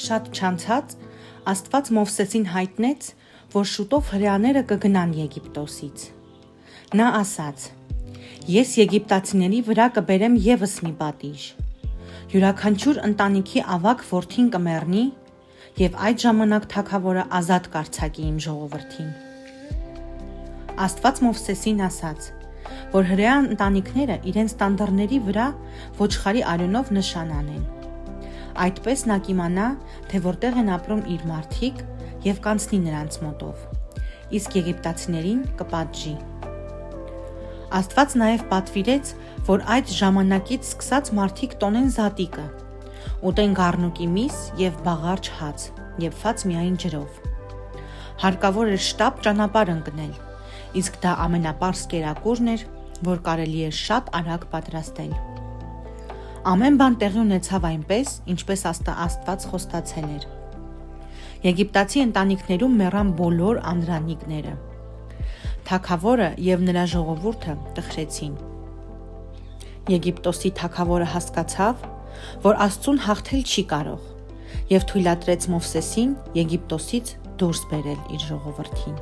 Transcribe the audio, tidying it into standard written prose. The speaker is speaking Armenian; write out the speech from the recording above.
Շատ չանցած Աստված Մովսեսին հայտնեց, որ շուտով հրեաները կգնան Եգիպտոսից։ Նա ասաց. «Ես եգիպտացիների վրա կբերեմ ևս մի պատիժ։ Յուրաքանչյուր ընտանիքի ավագ որդին կմեռնի, եւ այդ ժամանակ թագավորը ազատ կարձակի իմ ժողովրդին»։ Աստված Մովսեսին ասաց, որ հրեա ընտանիքները իրենց տանդռների վրա ոչխարի արյունով նշան անեն։ Այդպես նա կիմանա, թե որտեղ են ապրում իր մարդիկ եւ կանցնի նրանց մոտով, իսկ եգիպտացիներին կպատժի։ Աստված նաև պատվիրեց, որ այդ ժամանակից սկսած մարդիկ տոնեն զատիկը, ուտեն գառնուկի միս եւ բաղարջ հաց, եփված միայն ջրով։ Հարկավոր էր շտապ ճանապարհ ընկնել, իսկ դա ամենապարզ կերակուրն էր, որ կարելի էր շատ արագ պատրաստել։ Ամեն բան տեղի ունեցավ այնպես, ինչպես Աստված խոստացել էր։ Եգիպտացի ընտանիքներում մեռան բոլոր անդրանիկները։ Թագավորը եւ նրա ժողովուրդը տխրեցին։ Եգիպտոսի թագավորը հասկացավ, որ Աստծուն հաղթել չի կարող, եւ թույլատրեց Մովսեսին Եգիպտոսից դուրս բերել իր ժողովրդին։